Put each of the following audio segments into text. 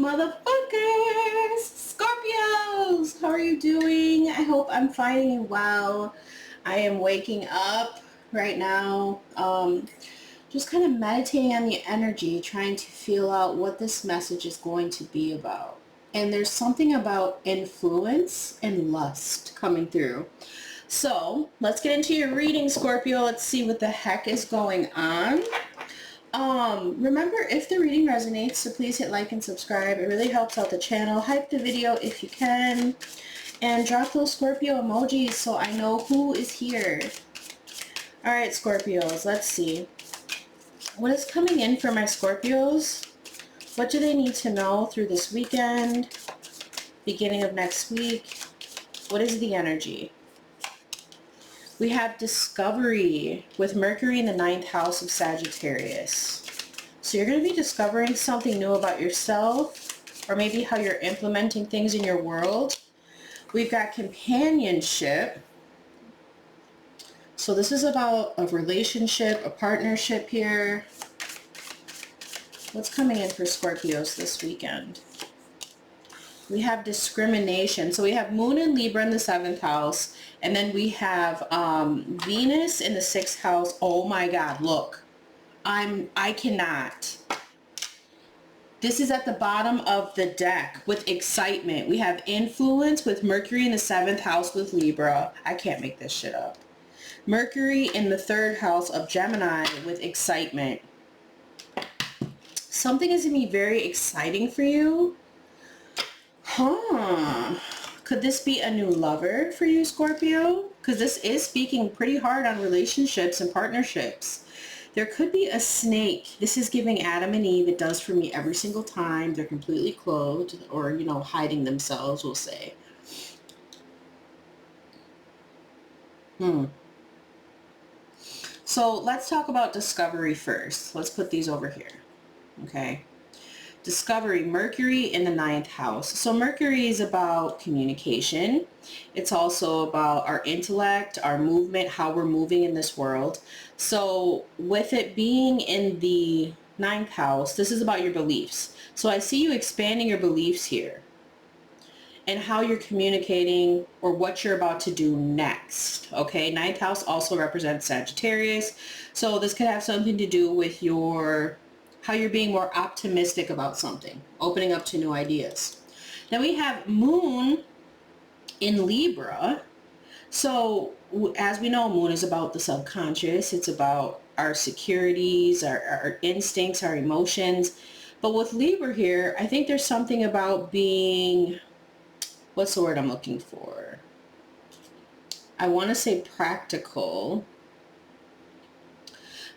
motherfuckers! Scorpios! How are you doing? I hope I'm finding well. I am waking up right now. Just kind of meditating on the energy, trying to feel out what this message is going to be about. And there's something about influence and lust coming through. So let's get into your reading, Scorpio. Let's see what the heck is going on. Remember, if the reading resonates, so please hit like and subscribe. It really helps out the channel. Hype the video if you can. And drop those Scorpio emojis so I know who is here. Alright, Scorpios, let's see. What is coming in for my Scorpios? What do they need to know through this weekend? Beginning of next week? What is the energy? We have discovery with Mercury in the 9th house of Sagittarius. So you're going to be discovering something new about yourself, or maybe how you're implementing things in your world. We've got companionship. So this is about a relationship, a partnership here. What's coming in for Scorpios this weekend? We have discrimination. So we have Moon and Libra in the 7th house. And then we have Venus in the 6th house. Oh my God, look. I cannot. This is at the bottom of the deck with excitement. We have influence with Mercury in the 7th house with Libra. I can't make this shit up. Mercury in the 3rd house of Gemini with excitement. Something is going to be very exciting for you. Could this be a new lover for you, Scorpio? Because this is speaking pretty hard on relationships and partnerships. There could be a snake. This is giving Adam and Eve. It does for me every single time. They're completely clothed or, you know, hiding themselves, we'll say. So let's talk about discovery first. Let's put these over here. Okay. Discovery, Mercury in the 9th house. So Mercury is about communication. It's also about our intellect, our movement, how we're moving in this world. So with it being in the 9th house, this is about your beliefs. So I see you expanding your beliefs here and how you're communicating or what you're about to do next. Okay, 9th house also represents Sagittarius. So this could have something to do with how you're being more optimistic about something, opening up to new ideas. Then we have Moon in Libra. So as we know, Moon is about the subconscious. It's about our securities, our instincts, our emotions. But with Libra here, I think there's something about being, what's the word I'm looking for? I want to say practical.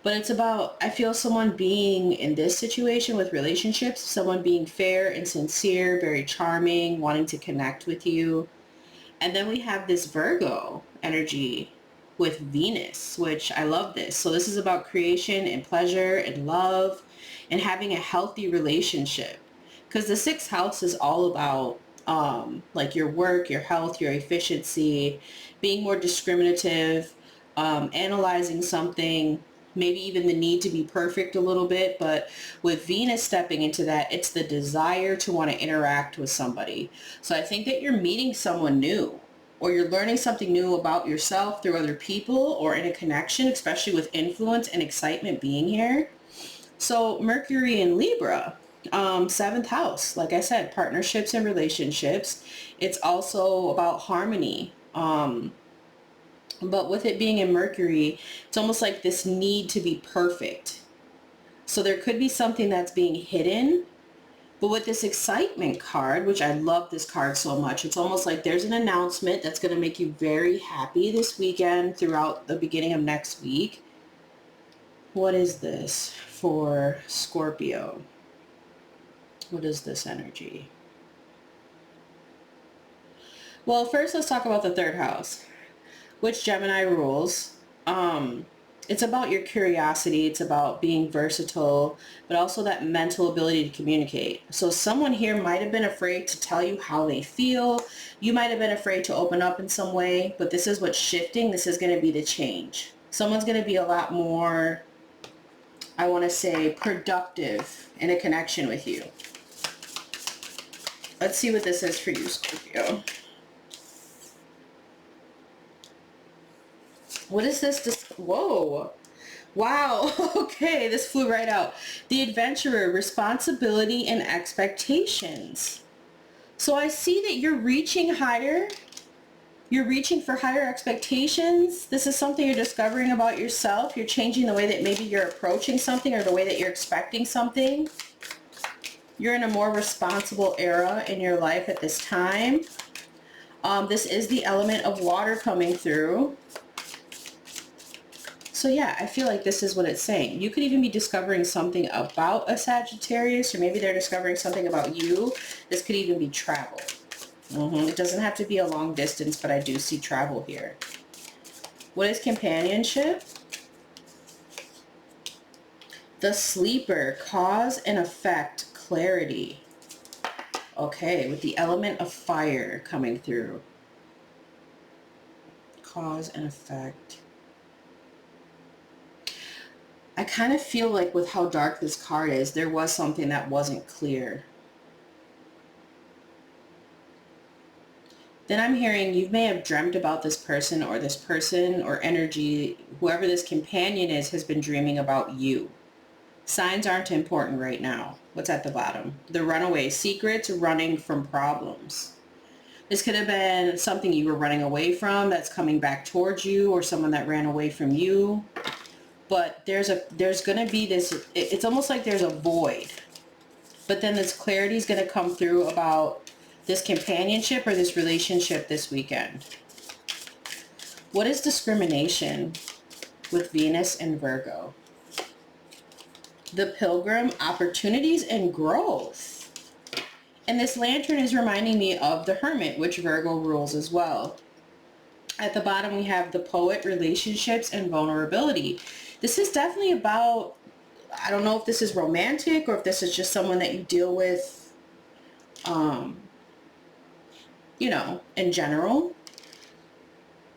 But it's about, I feel someone being in this situation with relationships, someone being fair and sincere, very charming, wanting to connect with you. And then we have this Virgo energy with Venus, which I love this. So this is about creation and pleasure and love and having a healthy relationship. Because the 6th house is all about like your work, your health, your efficiency, being more discriminative, analyzing something, maybe even the need to be perfect a little bit. But with Venus stepping into that, it's the desire to want to interact with somebody. So I think that you're meeting someone new, or you're learning something new about yourself through other people or in a connection, especially with influence and excitement being here. So Mercury in Libra, 7th house, like I said, partnerships and relationships. It's also about harmony. But with it being in Mercury, it's almost like this need to be perfect. So there could be something that's being hidden. But with this excitement card, which I love this card so much, it's almost like there's an announcement that's going to make you very happy this weekend throughout the beginning of next week. What is this for Scorpio? What is this energy? Well, first let's talk about the 3rd house, which Gemini rules. It's about your curiosity. It's about being versatile, but also that mental ability to communicate. So someone here might have been afraid to tell you how they feel. You might have been afraid to open up in some way, but this is what's shifting. This is going to be the change. Someone's going to be a lot more, I want to say, productive in a connection with you. Let's see what this is for you, Scorpio. What is this? Whoa. Wow. Okay, this flew right out. The adventurer, responsibility and expectations. So I see that you're reaching higher. You're reaching for higher expectations. This is something you're discovering about yourself. You're changing the way that maybe you're approaching something or the way that you're expecting something. You're in a more responsible era in your life at this time. This is the element of water coming through. So yeah, I feel like this is what it's saying. You could even be discovering something about a Sagittarius, or maybe they're discovering something about you. This could even be travel. It doesn't have to be a long distance, but I do see travel here. What is companionship? The sleeper, cause and effect, clarity. Okay, with the element of fire coming through. Cause and effect. I kind of feel like with how dark this card is, there was something that wasn't clear. Then I'm hearing you may have dreamt about this person or energy, whoever this companion is, has been dreaming about you. Signs aren't important right now. What's at the bottom? The runaway, secrets, running from problems. This could have been something you were running away from that's coming back towards you, or someone that ran away from you. But there's going to be this, it's almost like there's a void. But then this clarity is going to come through about this companionship or this relationship this weekend. What is discrimination with Venus and Virgo? The Pilgrim, opportunities and growth. And this lantern is reminding me of the Hermit, which Virgo rules as well. At the bottom we have the Poet, relationships and vulnerability. This is definitely about, I don't know if this is romantic or if this is just someone that you deal with, in general.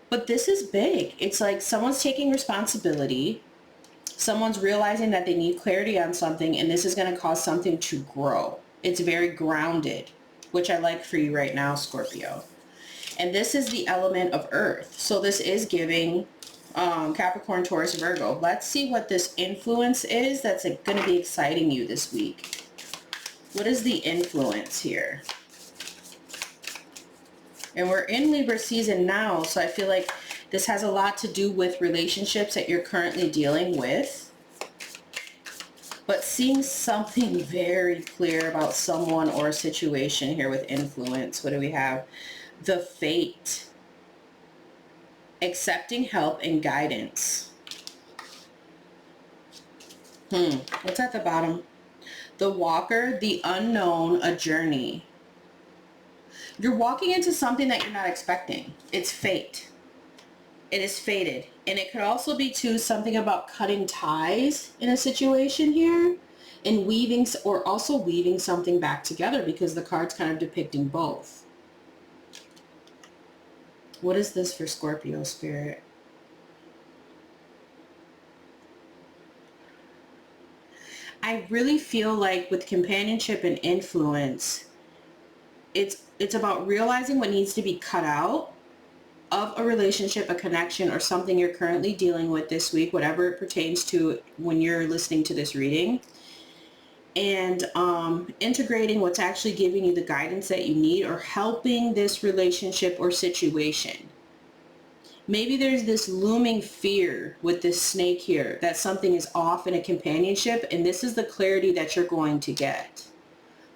But this is big. It's like someone's taking responsibility. Someone's realizing that they need clarity on something, and this is going to cause something to grow. It's very grounded, which I like for you right now, Scorpio. And this is the element of earth. So this is giving Capricorn, Taurus, Virgo. Let's see what this influence is that's going to be exciting you this week. What is the influence here? And we're in Libra season now, so I feel like this has a lot to do with relationships that you're currently dealing with. But seeing something very clear about someone or a situation here with influence. What do we have? The Fate. Accepting help and guidance. What's at the bottom? The Walker, the unknown, a journey. You're walking into something that you're not expecting. It's fate. It is fated. And it could also be too something about cutting ties in a situation here and weaving something back together, because the card's kind of depicting both. What is this for Scorpio spirit? I really feel like with companionship and influence, it's about realizing what needs to be cut out of a relationship, a connection, or something you're currently dealing with this week, whatever it pertains to when you're listening to this reading, and integrating what's actually giving you the guidance that you need or helping this relationship or situation. Maybe there's this looming fear with this snake here that something is off in a companionship, and this is the clarity that you're going to get.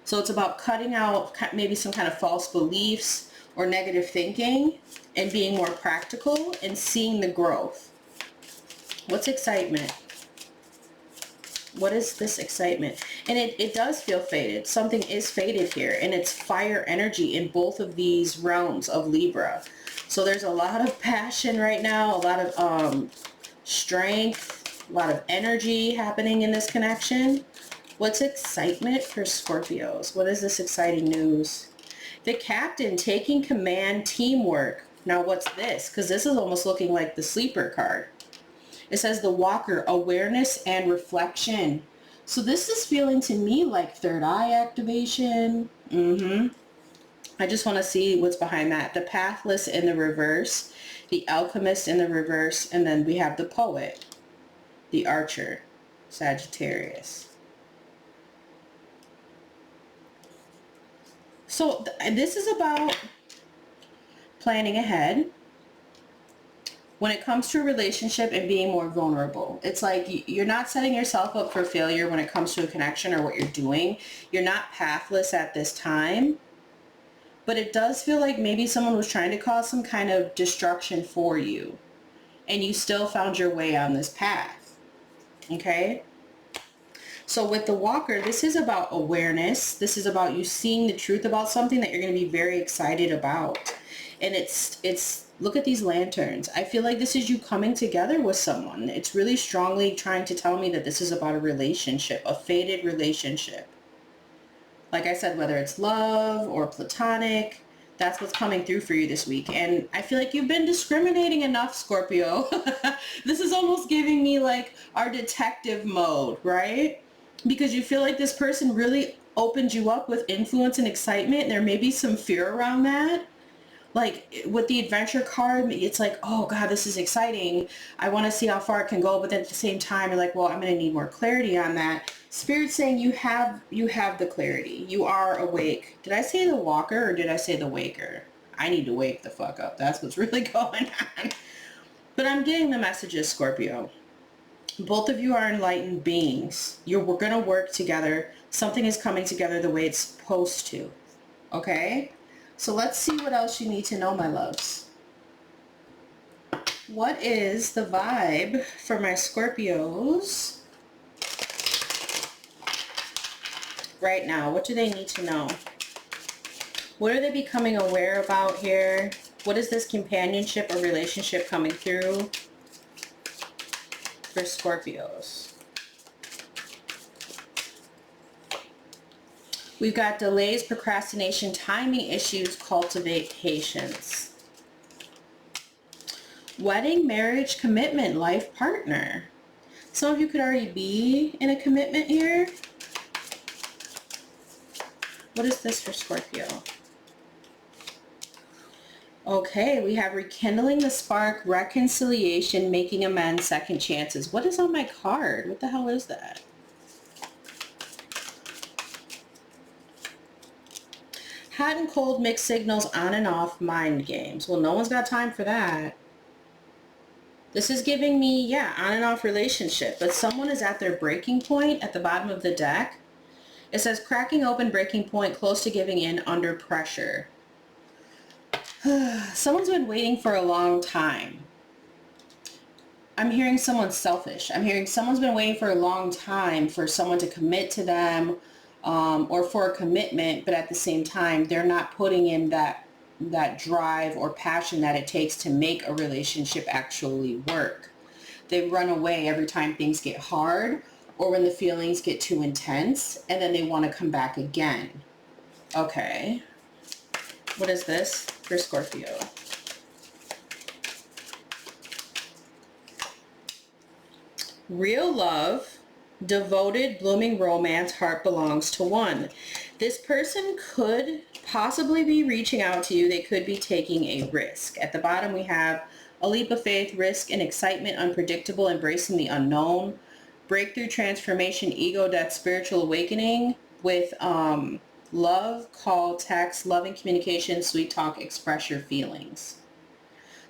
So it's about cutting out maybe some kind of false beliefs or negative thinking and being more practical and seeing the growth. What's excitement? What is this excitement? And it does feel fated. Something is fated here, and it's fire energy in both of these realms of Libra. So there's a lot of passion right now, a lot of strength, a lot of energy happening in this connection. What's excitement for Scorpios? What is this exciting news? The Captain, taking command, teamwork. Now what's this? Because this is almost looking like the sleeper card. It says the Walker, awareness and reflection. So this is feeling to me like third eye activation. I just want to see what's behind that. The pathless in the reverse, the alchemist in the reverse, and then we have the poet, the archer, Sagittarius. So this is about planning ahead when it comes to a relationship and being more vulnerable. It's like you're not setting yourself up for failure when it comes to a connection or what you're doing. You're not pathless at this time. But it does feel like maybe someone was trying to cause some kind of destruction for you. And you still found your way on this path. Okay? So with the Walker, this is about awareness. This is about you seeing the truth about something that you're going to be very excited about. And it's look at these lanterns. I feel like this is you coming together with someone. It's really strongly trying to tell me that this is about a relationship, a fated relationship. Like I said, whether it's love or platonic, that's what's coming through for you this week. And I feel like you've been discriminating enough, Scorpio. This is almost giving me like our detective mode, right? Because you feel like this person really opened you up with influence and excitement. And there may be some fear around that. Like with the adventure card, it's like, oh God, this is exciting. I want to see how far it can go. But then at the same time, you're like, well, I'm going to need more clarity on that. Spirit's saying you have the clarity. You are awake. Did I say the Walker or did I say the Waker? I need to wake the fuck up. That's what's really going on. But I'm getting the messages, Scorpio. Both of you are enlightened beings. We're going to work together. Something is coming together the way it's supposed to. Okay? So let's see what else you need to know, my loves. What is the vibe for my Scorpios right now? What do they need to know? What are they becoming aware about here? What is this companionship or relationship coming through for Scorpios? We've got delays, procrastination, timing issues, cultivate patience. Wedding, marriage, commitment, life partner. Some of you could already be in a commitment here. What is this for Scorpio? Okay, we have rekindling the spark, reconciliation, making amends, second chances. What is on my card? What the hell is that? Hot and cold, mixed signals, on and off, mind games. Well, no one's got time for that. This is giving me, yeah, on and off relationship, but someone is at their breaking point at the bottom of the deck. It says cracking open, breaking point, close to giving in, under pressure. Someone's been waiting for a long time. I'm hearing someone's selfish. I'm hearing someone's been waiting for a long time for someone to commit to them, or for a commitment, but at the same time, they're not putting in that drive or passion that it takes to make a relationship actually work. They run away every time things get hard or when the feelings get too intense, and then they want to come back again. Okay. What is this for Scorpio? Real love, devoted, blooming romance, heart belongs to one. This person could possibly be reaching out to you. They could be taking a risk. At the bottom we have a leap of faith, risk and excitement, unpredictable, embracing the unknown, breakthrough, transformation, ego, death, spiritual awakening, with love, call, text, loving communication, sweet talk, express your feelings.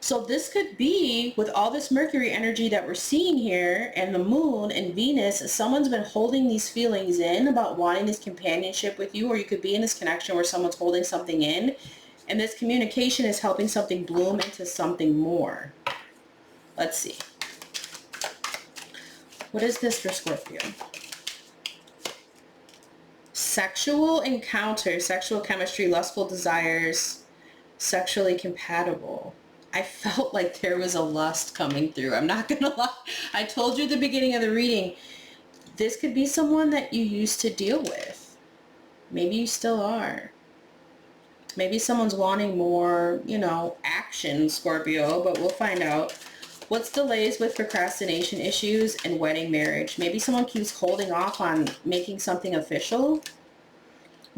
So this could be, with all this Mercury energy that we're seeing here, and the moon and Venus, someone's been holding these feelings in about wanting this companionship with you, or you could be in this connection where someone's holding something in, and this communication is helping something bloom into something more. Let's see. What is this for Scorpio? Sexual encounter, sexual chemistry, lustful desires, sexually compatible. I felt like there was a lust coming through. I'm not going to lie. I told you at the beginning of the reading, this could be someone that you used to deal with. Maybe you still are. Maybe someone's wanting more, action, Scorpio, but we'll find out. What's delays with procrastination issues and wedding, marriage? Maybe someone keeps holding off on making something official.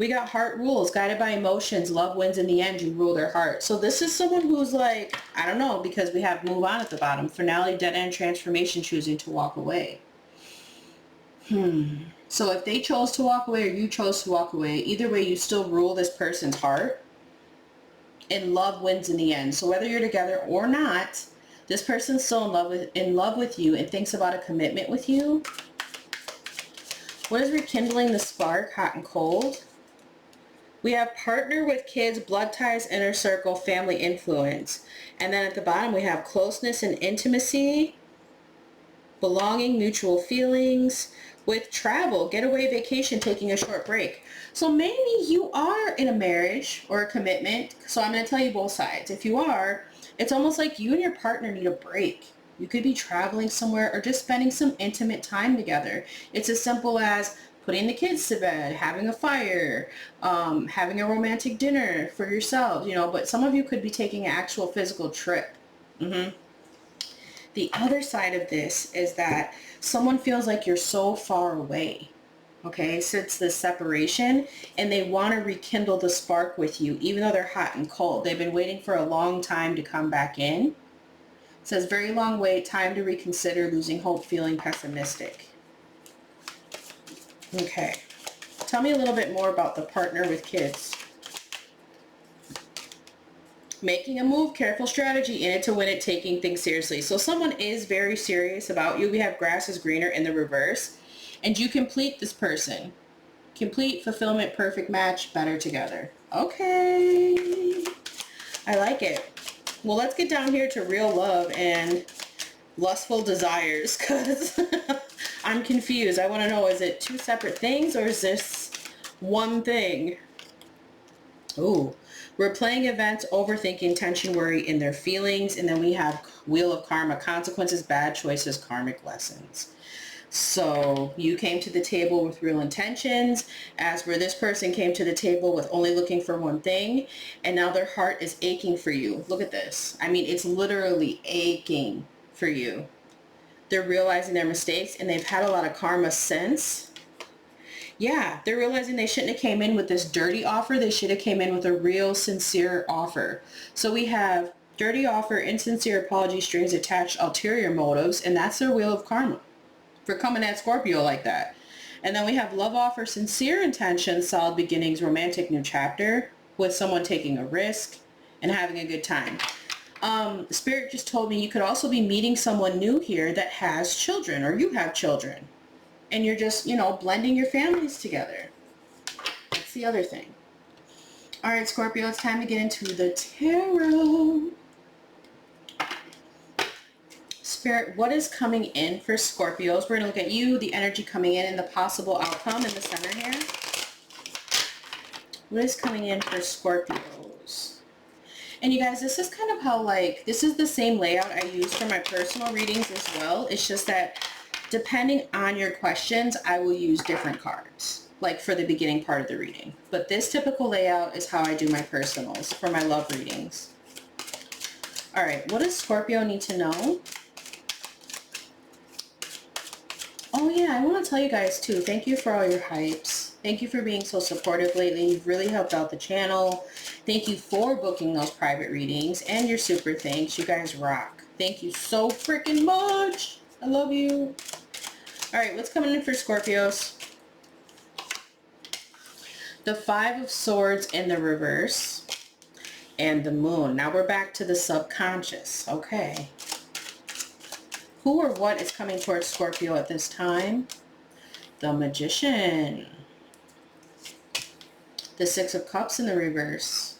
We got heart rules, guided by emotions, love wins in the end, you rule their heart. So this is someone who's like, I don't know, because we have move on at the bottom. Finale, dead end, transformation, choosing to walk away. So if they chose to walk away or you chose to walk away, either way, you still rule this person's heart. And love wins in the end. So whether you're together or not, this person's still in love with you and thinks about a commitment with you. What is rekindling the spark, hot and cold? We have partner with kids, blood ties, inner circle, family influence. And then at the bottom we have closeness and intimacy, belonging, mutual feelings, with travel, getaway, vacation, taking a short break. So maybe you are in a marriage or a commitment. So I'm going to tell you both sides. If you are, it's almost like you and your partner need a break. You could be traveling somewhere or just spending some intimate time together. It's as simple as putting the kids to bed, having a fire, having a romantic dinner for yourselves, you know, but some of you could be taking an actual physical trip. The other side of this is that someone feels like you're so far away. Okay, so it's the separation and they want to rekindle the spark with you, even though they're hot and cold. They've been waiting for a long time to come back in. It says very long wait, time to reconsider, losing hope, feeling pessimistic. Okay, tell me a little bit more about the partner with kids. Making a move, careful strategy, in it to win it, taking things seriously. So someone is very serious about you. We have grass is greener in the reverse. And you complete this person. Complete, fulfillment, perfect match, better together. Okay. I like it. Well, let's get down here to real love and lustful desires, because I'm confused. I want to know, is it two separate things or is this one thing? Ooh. Replaying events, overthinking, tension, worry in their feelings. And then we have wheel of karma, consequences, bad choices, karmic lessons. So you came to the table with real intentions, as where this person came to the table with only looking for one thing, and now their heart is aching for you. Look at this. I mean, it's literally aching for you. They're realizing their mistakes, and they've had a lot of karma since. Yeah, they're realizing they shouldn't have came in with this dirty offer. They should have came in with a real sincere offer. So we have dirty offer, insincere apology, strings attached, ulterior motives, and that's their wheel of karma for coming at Scorpio like that. And then we have love offer, sincere intentions, solid beginnings, romantic new chapter with someone taking a risk and having a good time. Spirit just told me you could also be meeting someone new here that has children, or you have children, and you're just, you know, blending your families together. That's the other thing. All right, Scorpio, it's time to get into the tarot. Spirit, what is coming in for Scorpios? We're going to look at you, the energy coming in, and the possible outcome in the center here. What is coming in for Scorpios? And you guys, this is kind of how, like, this is the same layout I use for my personal readings as well. It's just that depending on your questions, I will use different cards, like for the beginning part of the reading. But this typical layout is how I do my personals for my love readings. All right, what does Scorpio need to know? Oh yeah, I want to tell you guys too, thank you for all your hypes. Thank you for being so supportive lately. You've really helped out the channel. Thank you for booking those private readings and your super thanks. You guys rock. Thank you so freaking much. I love you. All right, what's coming in for Scorpios? The Five of Swords in the reverse and the Moon. Now we're back to the subconscious. Okay. Who or what is coming towards Scorpio at this time? The Magician. The Six of Cups in the reverse.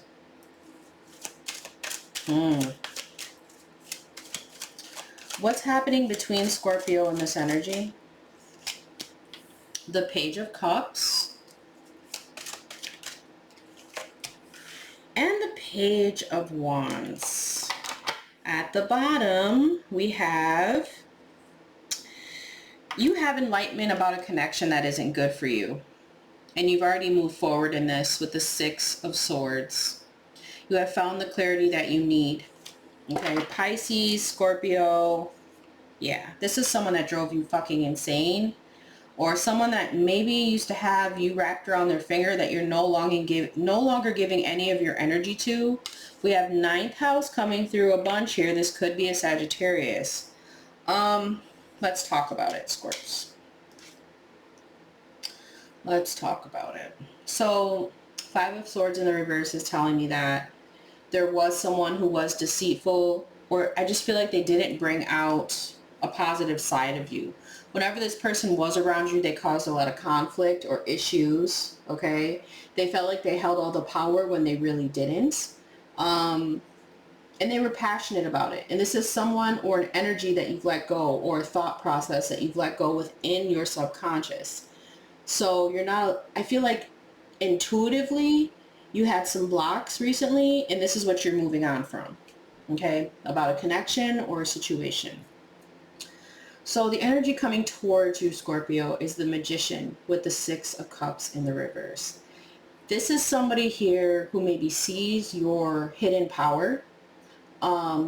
What's happening between Scorpio and this energy? The Page of Cups. And the Page of Wands. At the bottom, we have, you have enlightenment about a connection that isn't good for you. And you've already moved forward in this with the Six of Swords. You have found the clarity that you need. Okay, Pisces, Scorpio. Yeah, this is someone that drove you fucking insane. or someone that maybe used to have you wrapped around their finger that you're no longer giving any of your energy to. We have ninth house coming through a bunch here. This could be a Sagittarius. Let's talk about it, Scorps. Let's talk about it. So, Five of Swords in the reverse is telling me that there was someone who was deceitful, or I just feel like they didn't bring out a positive side of you. Whenever this person was around you, they caused a lot of conflict or issues, okay? They felt like they held all the power when they really didn't. And they were passionate about it. And this is someone or an energy that you've let go, or a thought process that you've let go within your subconscious. So you're not, I feel like intuitively you had some blocks recently, and this is what you're moving on from, okay? About a connection or a situation. So the energy coming towards you, Scorpio, is the Magician with the Six of Cups in the reverse. This is somebody here who maybe sees your hidden power.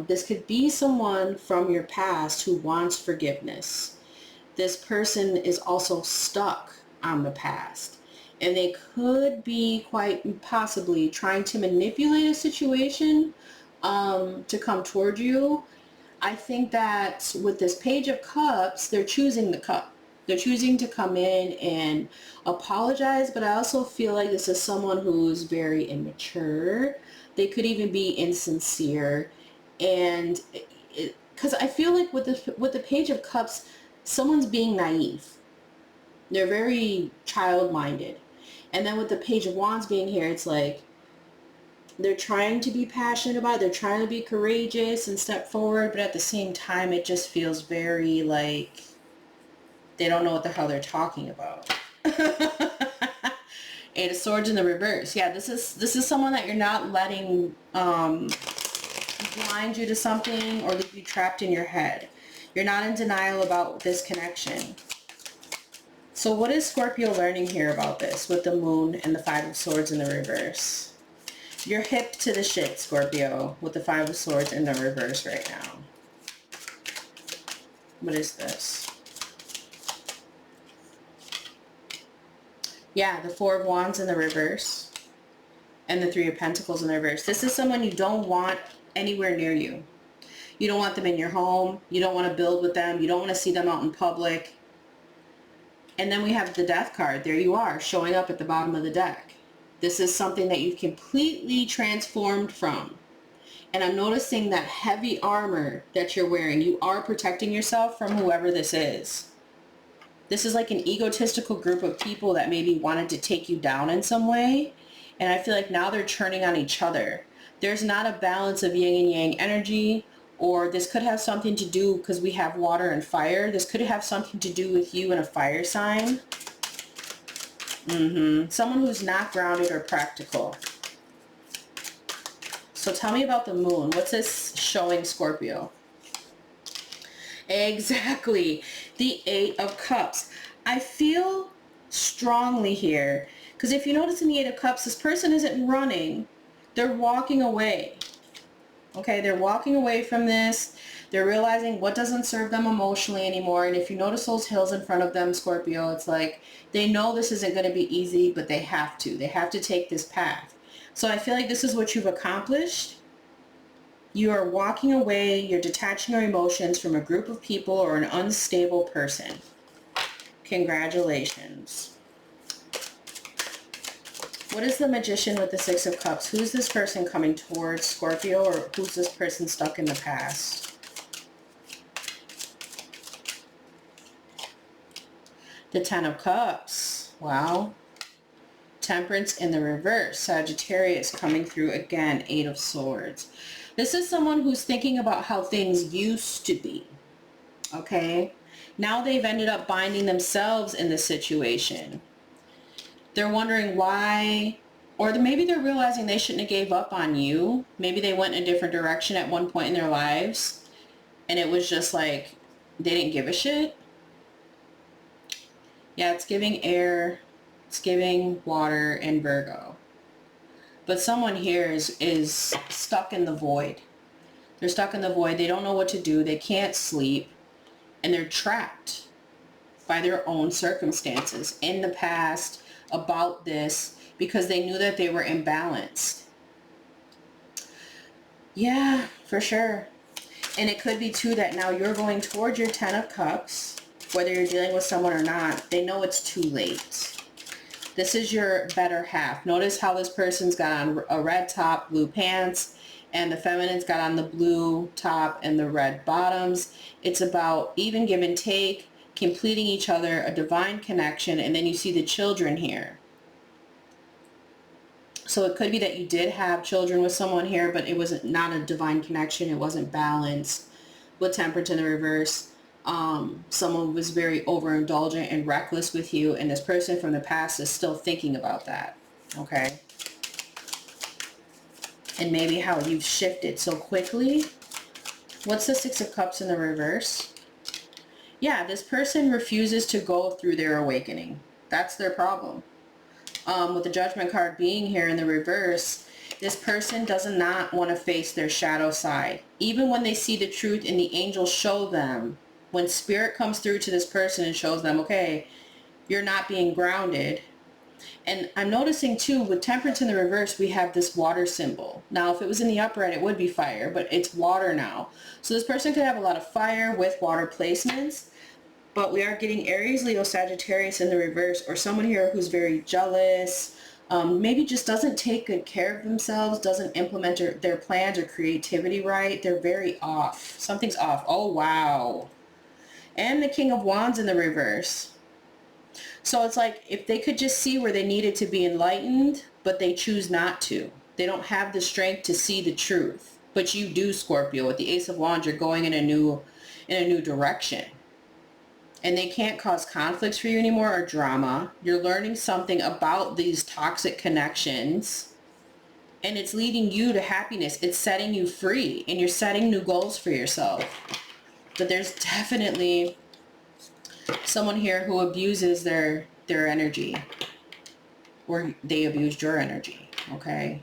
This could be someone from your past who wants forgiveness. This person is also stuck on the past, and they could be quite possibly trying to manipulate a situation to come toward you. I think that with this Page of Cups, they're choosing the cup. They're choosing to come in and apologize, but I also feel like this is someone who's very immature. They could even be insincere, and because I feel like with the Page of Cups, someone's being naive. They're very child-minded. And then with the Page of Wands being here, it's like they're trying to be passionate about it. They're trying to be courageous and step forward, but at the same time, it just feels very like they don't know what the hell they're talking about. Eight of Swords in the reverse. Yeah, this is someone that you're not letting blind you to something or leave you trapped in your head. You're not in denial about this connection. So what is Scorpio learning here about this with the Moon and the Five of Swords in the reverse? You're hip to the shit, Scorpio, with the Five of Swords in the reverse right now. What is this? Yeah, the Four of Wands in the reverse and the Three of Pentacles in the reverse. This is someone you don't want anywhere near you. You don't want them in your home. You don't want to build with them. You don't want to see them out in public. And then we have the Death card. There you are, showing up at the bottom of the deck. This is something that you've completely transformed from. And I'm noticing that heavy armor that you're wearing. You are protecting yourself from whoever this is. This is like an egotistical group of people that maybe wanted to take you down in some way. And I feel like now they're turning on each other. There's not a balance of yin and yang energy. Or this could have something to do, because we have water and fire, this could have something to do with you and a fire sign. Someone who's not grounded or practical. So tell me about the Moon. What's this showing, Scorpio? Exactly. The Eight of Cups. I feel strongly here, because if you notice in the Eight of Cups, this person isn't running. They're walking away. Okay, they're walking away from this. They're realizing what doesn't serve them emotionally anymore. And if you notice those hills in front of them, Scorpio, it's like they know this isn't going to be easy, but they have to. They have to take this path. So I feel like this is what you've accomplished. You are walking away. You're detaching your emotions from a group of people or an unstable person. Congratulations. What is the Magician with the Six of Cups? Who's this person coming towards, Scorpio, or who's this person stuck in the past? The Ten of Cups. Wow. Temperance in the reverse. Sagittarius coming through again. Eight of Swords. This is someone who's thinking about how things used to be. Okay? Now they've ended up binding themselves in this situation. They're wondering why, or maybe they're realizing they shouldn't have gave up on you. Maybe they went in a different direction at one point in their lives, and it was just like they didn't give a shit. Yeah, it's giving air, it's giving water, and Virgo. But someone here is stuck in the void. They're stuck in the void. They don't know what to do. They can't sleep, and they're trapped. by their own circumstances in the past about this because they knew that they were imbalanced. Yeah, for sure. And it could be too that now you're going towards your 10 of Cups, whether you're dealing with someone or not. They know it's too late. This is your better half. Notice how this person's got on a red top, blue pants, and the feminine's got on the blue top and the red bottoms. It's about even give and take, completing each other, a divine connection, and then you see the children here. So it could be that you did have children with someone here, but it was not a divine connection. It wasn't balanced. With Temperance in the reverse, someone was very overindulgent and reckless with you, and this person from the past is still thinking about that. Okay? And maybe how you've shifted so quickly. What's the Six of Cups in the reverse? Yeah, this person refuses to go through their awakening. That's their problem. With the Judgment card being here in the reverse, this person does not want to face their shadow side. Even when they see the truth and the angels show them, when spirit comes through to this person and shows them, okay, you're not being grounded. And I'm noticing too, with Temperance in the reverse, we have this water symbol. Now, if it was in the upright, it would be fire, but it's water now. So this person could have a lot of fire with water placements. But we are getting Aries, Leo, Sagittarius in the reverse, or someone here who's very jealous, maybe just doesn't take good care of themselves, doesn't implement their plans or creativity right. They're very off. Something's off. Oh, wow. And the King of Wands in the reverse. So it's like if they could just see where they needed to be enlightened, but they choose not to. They don't have the strength to see the truth. But you do, Scorpio. With the Ace of Wands, you're going in a new direction. And they can't cause conflicts for you anymore or drama. You're learning something about these toxic connections. And it's leading you to happiness. It's setting you free. And you're setting new goals for yourself. But there's definitely someone here who abuses their energy. Or they abused your energy. Okay?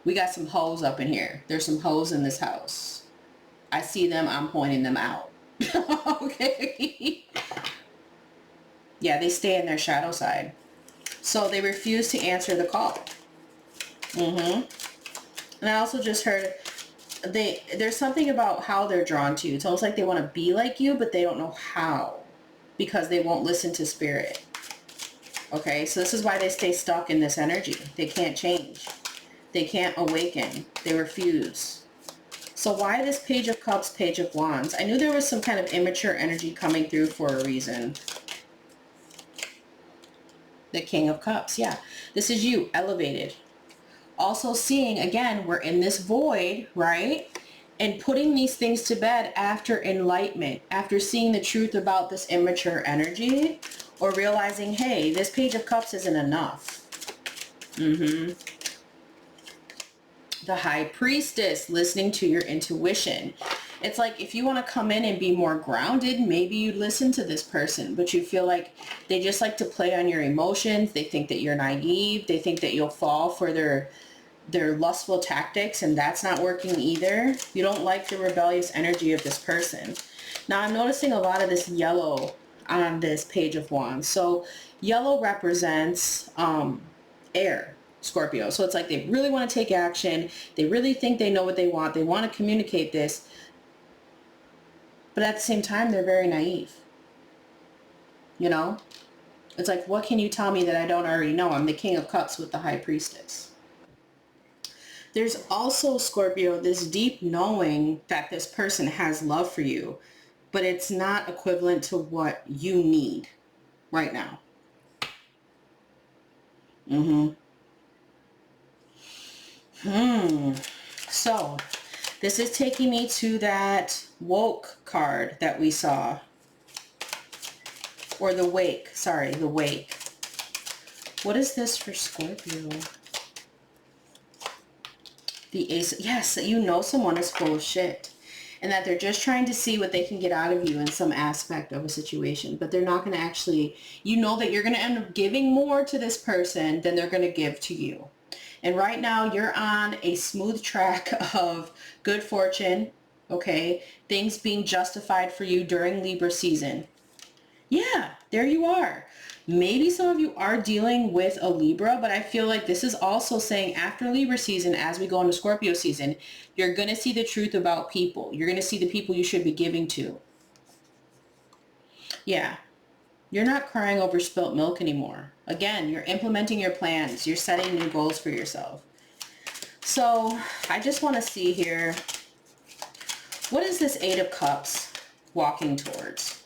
We got some hoes up in here. There's some hoes in this house. I see them. I'm pointing them out. Okay. Yeah, they stay in their shadow side. So they refuse to answer the call. And I also just heard there's something about how they're drawn to you. It's almost like they want to be like you, but they don't know how because they won't listen to spirit. Okay, so this is why they stay stuck in this energy. They can't change. They can't awaken. They refuse. So why this Page of Cups, Page of Wands? I knew there was some kind of immature energy coming through for a reason. The King of Cups, yeah. This is you, elevated. Also seeing, again, we're in this void, right? And putting these things to bed after enlightenment, after seeing the truth about this immature energy, or realizing, hey, this Page of Cups isn't enough. The High Priestess, listening to your intuition. It's like if you want to come in and be more grounded, maybe you listen to this person, but you feel like they just like to play on your emotions. They think that you're naive. They think that you'll fall for their lustful tactics, and that's not working either. You don't like the rebellious energy of this person. Now I'm noticing a lot of this yellow on this Page of Wands. So yellow represents air. Scorpio. So it's like they really want to take action. They really think they know what they want. They want to communicate this. But at the same time, they're very naive. You know? It's like, what can you tell me that I don't already know? I'm the King of Cups with the High Priestess. There's also, Scorpio, this deep knowing that this person has love for you, but it's not equivalent to what you need right now. So this is taking me to that woke card that we saw, or the wake. Sorry, the wake. What is this for Scorpio? The Ace. Yes, you know someone is full of shit, and that they're just trying to see what they can get out of you in some aspect of a situation, but they're not going to actually, you know that you're going to end up giving more to this person than they're going to give to you. And right now you're on a smooth track of good fortune, okay? Things being justified for you during Libra season. Yeah, there you are. Maybe some of you are dealing with a Libra, but I feel like this is also saying after Libra season, as we go into Scorpio season, you're going to see the truth about people. You're going to see the people you should be giving to. Yeah, you're not crying over spilt milk anymore. Again, you're implementing your plans. You're setting new goals for yourself. So I just want to see here, what is this Eight of Cups walking towards?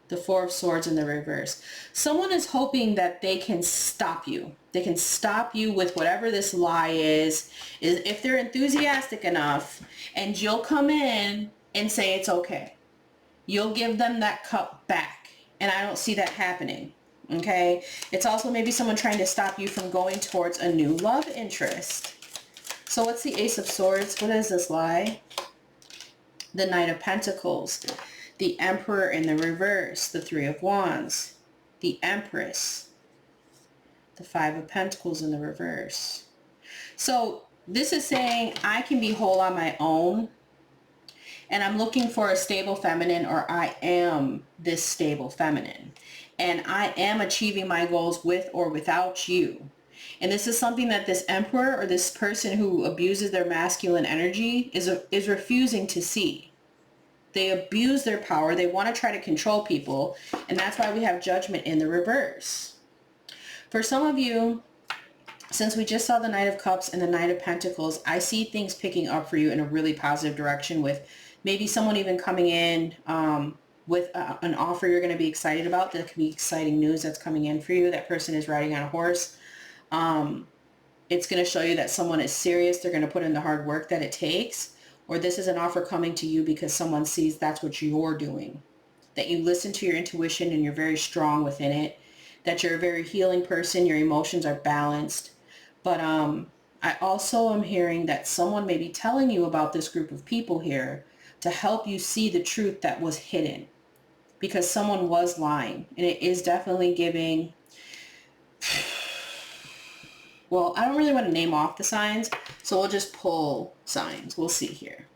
The Four of Swords in the reverse. Someone is hoping that they can stop you. They can stop you with whatever this lie is if they're enthusiastic enough, and you'll come in and say it's okay. You'll give them that cup back. And I don't see that happening. Okay? It's also maybe someone trying to stop you from going towards a new love interest. So what's the Ace of Swords? What is this lie? The Knight of Pentacles. The Emperor in the reverse, the Three of Wands, the Empress, the Five of Pentacles in the reverse. So this is saying I can be whole on my own, and I'm looking for a stable feminine, or I am this stable feminine, and I am achieving my goals with or without you. And this is something that this Emperor or this person who abuses their masculine energy is refusing to see. They abuse their power. They want to try to control people. And that's why we have Judgment in the reverse. For some of you, since we just saw the Knight of Cups and the Knight of Pentacles, I see things picking up for you in a really positive direction, with maybe someone even coming in with an offer you're going to be excited about. That could be exciting news that's coming in for you. That person is riding on a horse. It's going to show you that someone is serious. They're going to put in the hard work that it takes. Or this is an offer coming to you because someone sees that's what you're doing. That you listen to your intuition and you're very strong within it. That you're a very healing person. Your emotions are balanced. But I also am hearing that someone may be telling you about this group of people here to help you see the truth that was hidden. Because someone was lying. And it is definitely giving... Well, I don't really want to name off the signs, so we'll just pull signs. We'll see here.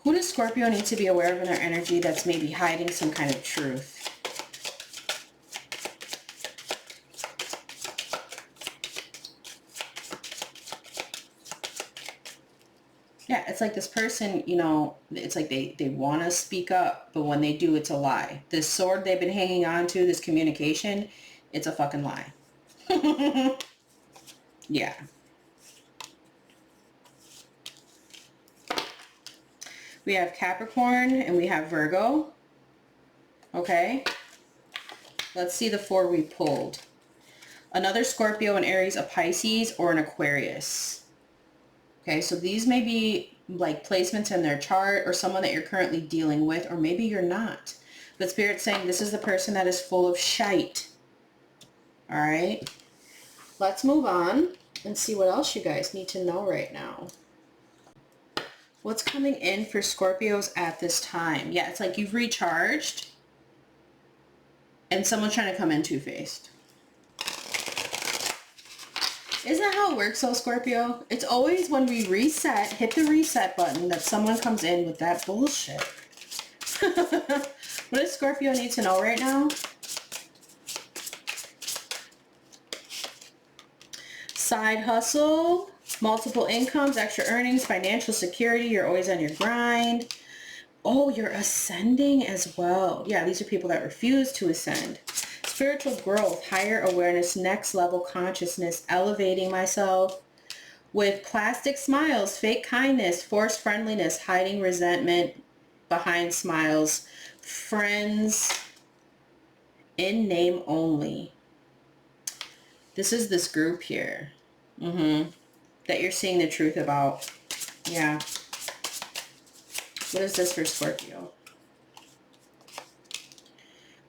Who does Scorpio need to be aware of in their energy that's maybe hiding some kind of truth? Yeah, it's like this person, you know, it's like they want to speak up, but when they do, it's a lie. This sword they've been hanging on to, this communication, it's a fucking lie. Yeah. We have Capricorn and we have Virgo. Okay. Let's see the four we pulled. Another Scorpio, an Aries, a Pisces, or an Aquarius. Okay, so these may be like placements in their chart, or someone that you're currently dealing with, or maybe you're not. But Spirit's saying this is the person that is full of shite. All right. Let's move on and see what else you guys need to know right now. What's coming in for Scorpios at this time? Yeah, it's like you've recharged and someone's trying to come in two-faced. Isn't that how it works though, Scorpio? It's always when we reset, hit the reset button, that someone comes in with that bullshit. What does Scorpio need to know right now? Side hustle, multiple incomes, extra earnings, financial security. You're always on your grind. Oh, you're ascending as well. Yeah, these are people that refuse to ascend. Spiritual growth, higher awareness, next level consciousness, elevating myself with plastic smiles, fake kindness, forced friendliness, hiding resentment behind smiles, friends in name only. This is this group here. That you're seeing the truth about. Yeah. What is this for Scorpio?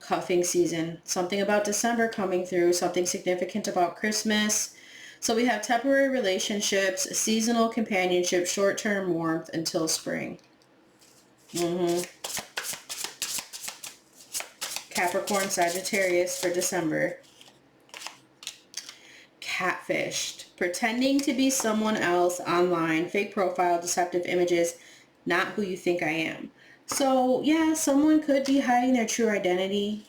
Cuffing season. Something about December coming through. Something significant about Christmas. So we have temporary relationships, seasonal companionship, short-term warmth until spring. Capricorn, Sagittarius for December. Catfished. Pretending to be someone else online. Fake profile, deceptive images. not who you think I am. So yeah, someone could be hiding their true identity.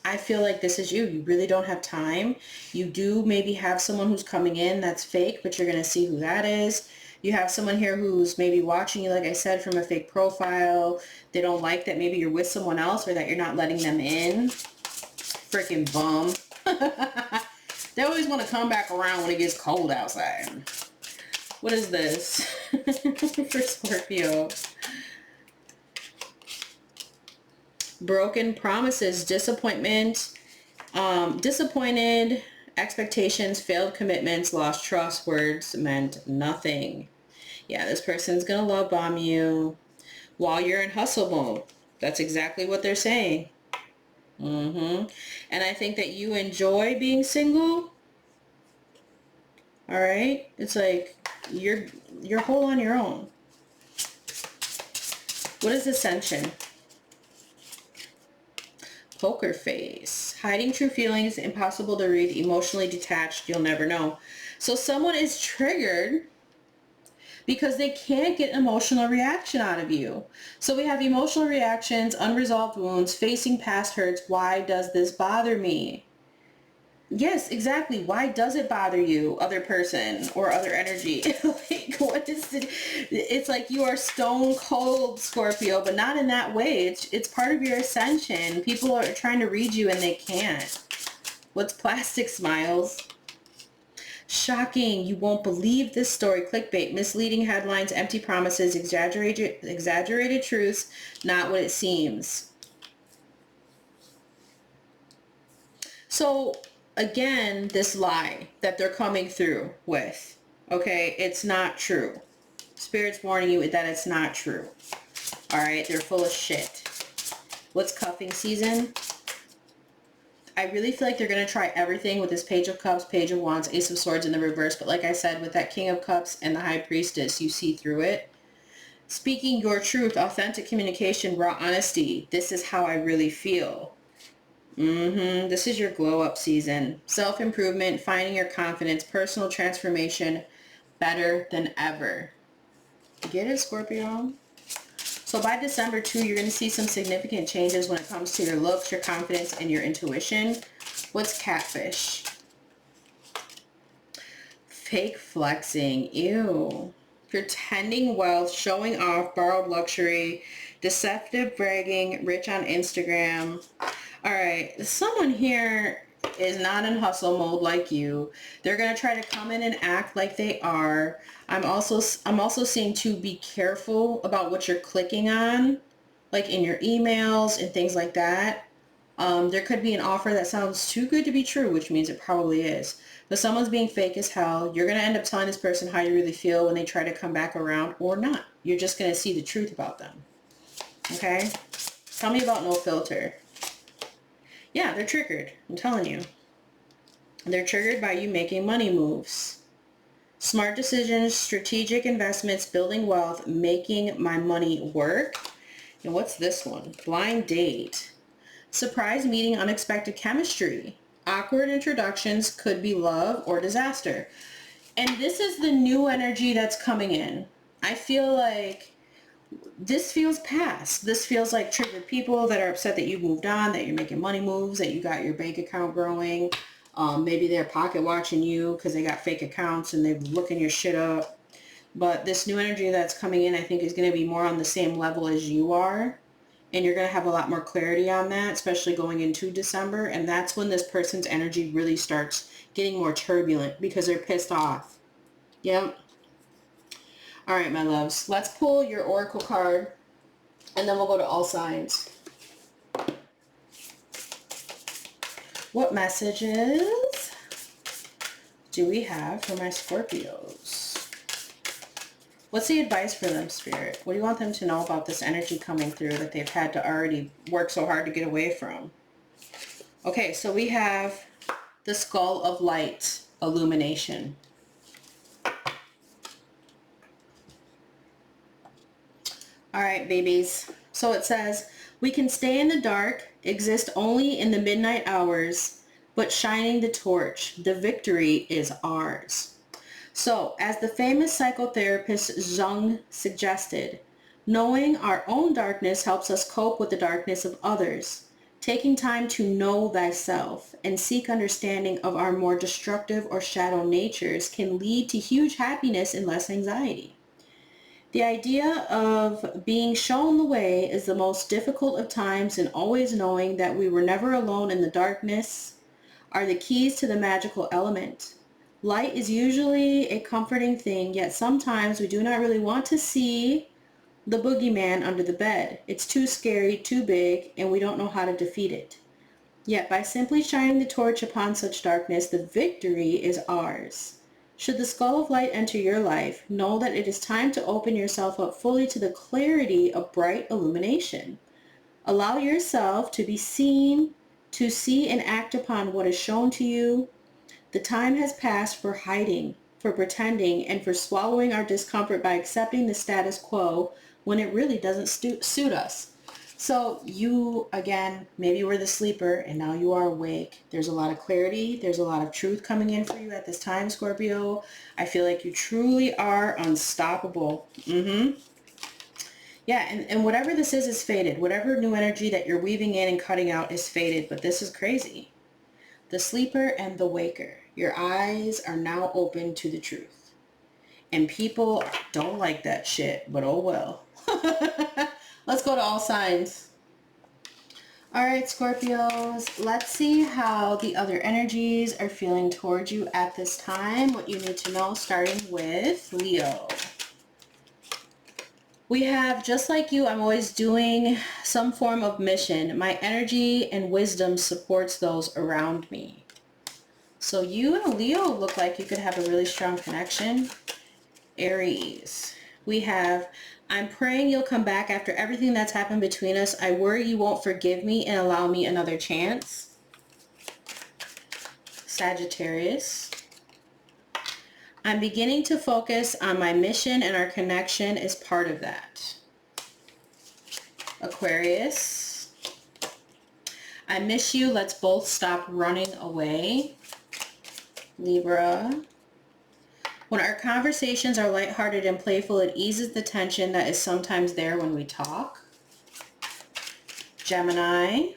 I feel like this is you. You really don't have time. You do maybe have someone who's coming in that's fake, but you're going to see who that is. You have someone here who's maybe watching you, like I said, from a fake profile. They don't like that maybe you're with someone else or that you're not letting them in. Freaking bum. They always want to come back around when it gets cold outside. What is this for Scorpio? Broken promises, disappointment, disappointed, expectations, failed commitments, lost trust, words meant nothing. Yeah, this person's gonna love bomb you while you're in hustle mode. That's exactly what they're saying. And I think that you enjoy being single. All right, it's like you're whole on your own. What is ascension? Poker face. Hiding true feelings, impossible to read, emotionally detached, you'll never know. So someone is triggered because they can't get emotional reaction out of you. So we have emotional reactions, unresolved wounds, facing past hurts. Why does this bother me? Yes, exactly. Why does it bother you, other person or other energy? Like, what is it? It's like you are stone cold, Scorpio, but not in that way. It's part of your ascension. People are trying to read you and they can't. What's plastic smiles? Shocking. You won't believe this story. Clickbait, misleading headlines, empty promises, exaggerated truths, not what it seems. So again, this lie that they're coming through with, okay, it's not true. Spirit's warning you that it's not true. All right, they're full of shit. What's cuffing season? I really feel like they're going to try everything with this Page of Cups, Page of Wands, Ace of Swords in the reverse. But like I said, with that King of Cups and the High Priestess, you see through it. Speaking your truth, authentic communication, raw honesty. This is how I really feel. This is your glow up season. Self-improvement, finding your confidence, personal transformation, better than ever. Get it, Scorpio? So by December 2, you're going to see some significant changes when it comes to your looks, your confidence, and your intuition. What's catfish? Fake flexing. Ew. Pretending wealth, showing off, borrowed luxury, deceptive bragging, rich on Instagram. All right, someone here is not in hustle mode like you. They're going to try to come in and act like they are. I'm also seeing to be careful about what you're clicking on, like in your emails and things like that. There could be an offer that sounds too good to be true, which means it probably is. But someone's being fake as hell. You're going to end up telling this person how you really feel when they try to come back around, or not. You're just going to see the truth about them. Okay? Tell me about no filter. Yeah, they're triggered. I'm telling you. They're triggered by you making money moves. Smart decisions, strategic investments, building wealth, making my money work. And what's this one? Blind date. Surprise meeting, unexpected chemistry. Awkward introductions, could be love or disaster. And this is the new energy that's coming in. I feel like this feels past. This feels like triggered people that are upset that you moved on, that you're making money moves, that you got your bank account growing. Maybe they're pocket watching you because they got fake accounts and they're looking your shit up. But this new energy that's coming in, I think, is going to be more on the same level as you are. And you're going to have a lot more clarity on that, especially going into December. And that's when this person's energy really starts getting more turbulent because they're pissed off. Yep. All right, my loves. Let's pull your oracle card and then we'll go to all signs. What messages do we have for my Scorpios? What's the advice for them, Spirit? What do you want them to know about this energy coming through that they've had to already work so hard to get away from? Okay, so we have the Skull of Light, illumination. All right, babies. So it says, we can stay in the dark, exist only in the midnight hours, but shining the torch. The victory is ours. So, as the famous psychotherapist Jung suggested, knowing our own darkness helps us cope with the darkness of others. Taking time to know thyself and seek understanding of our more destructive or shadow natures can lead to huge happiness and less anxiety. The idea of being shown the way is the most difficult of times, and always knowing that we were never alone in the darkness are the keys to the magical element. Light is usually a comforting thing, yet sometimes we do not really want to see the boogeyman under the bed. It's too scary, too big, and we don't know how to defeat it. Yet by simply shining the torch upon such darkness, the victory is ours. Should the skull of light enter your life, know that it is time to open yourself up fully to the clarity of bright illumination. Allow yourself to be seen, to see and act upon what is shown to you. The time has passed for hiding, for pretending, and for swallowing our discomfort by accepting the status quo when it really doesn't suit us. So you, again, maybe were the sleeper and now you are awake. There's a lot of clarity. There's a lot of truth coming in for you at this time, Scorpio. I feel like you truly are unstoppable. Yeah, and whatever this is faded. Whatever new energy that you're weaving in and cutting out is faded, but this is crazy. The sleeper and the waker. Your eyes are now open to the truth. And people don't like that shit, but oh well. Let's go to all signs. All right, Scorpios, let's see how the other energies are feeling towards you at this time. What you need to know, starting with Leo. We have, just like you, I'm always doing some form of mission. My energy and wisdom supports those around me. So you and a Leo look like you could have a really strong connection. Aries. We have, I'm praying you'll come back after everything that's happened between us. I worry you won't forgive me and allow me another chance. Sagittarius. I'm beginning to focus on my mission and our connection is part of that. Aquarius. I miss you. Let's both stop running away. Libra. When our conversations are lighthearted and playful, it eases the tension that is sometimes there when we talk. Gemini.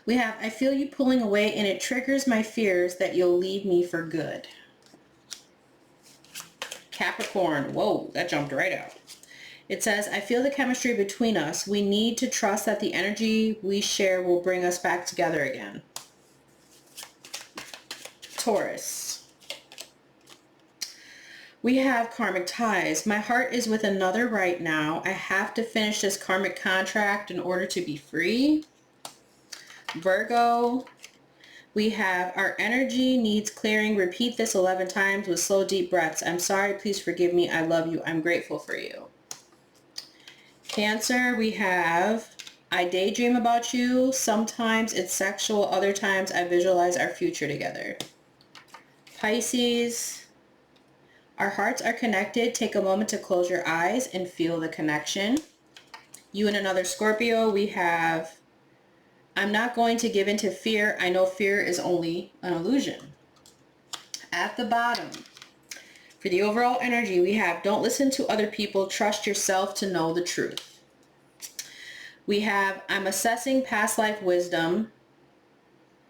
We have, I feel you pulling away and it triggers my fears that you'll leave me for good. Capricorn. Whoa, that jumped right out. It says, I feel the chemistry between us. We need to trust that the energy we share will bring us back together again. Taurus. We have karmic ties. My heart is with another right now. I have to finish this karmic contract in order to be free. Virgo. We have our energy needs clearing. Repeat this 11 times with slow, deep breaths. I'm sorry. Please forgive me. I love you. I'm grateful for you. Cancer. We have, I daydream about you. Sometimes it's sexual. Other times I visualize our future together. Pisces. Our hearts are connected. Take a moment to close your eyes and feel the connection. You and another Scorpio. We have, I'm not going to give in to fear. I know fear is only an illusion. At the bottom, for the overall energy, we have, don't listen to other people. Trust yourself to know the truth. We have, I'm assessing past life wisdom.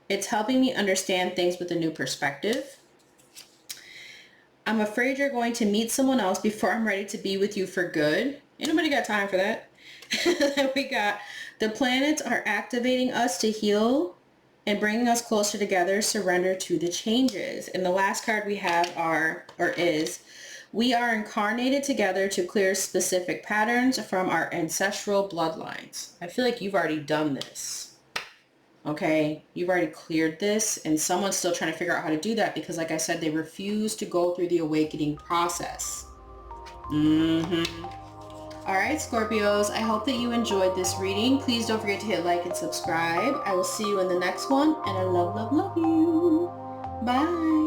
It's helping me understand things with a new perspective. I'm afraid you're going to meet someone else before I'm ready to be with you for good. Ain't nobody got time for that. We got, the planets are activating us to heal and bringing us closer together. Surrender to the changes. And the last card we have is, we are incarnated together to clear specific patterns from our ancestral bloodlines. I feel like you've already done this. Okay, you've already cleared this, and someone's still trying to figure out how to do that because, like I said, they refuse to go through the awakening process. All right, Scorpios, I hope that you enjoyed this reading. Please don't forget to hit like and subscribe. I will see you in the next one, and I love, love, love you. Bye.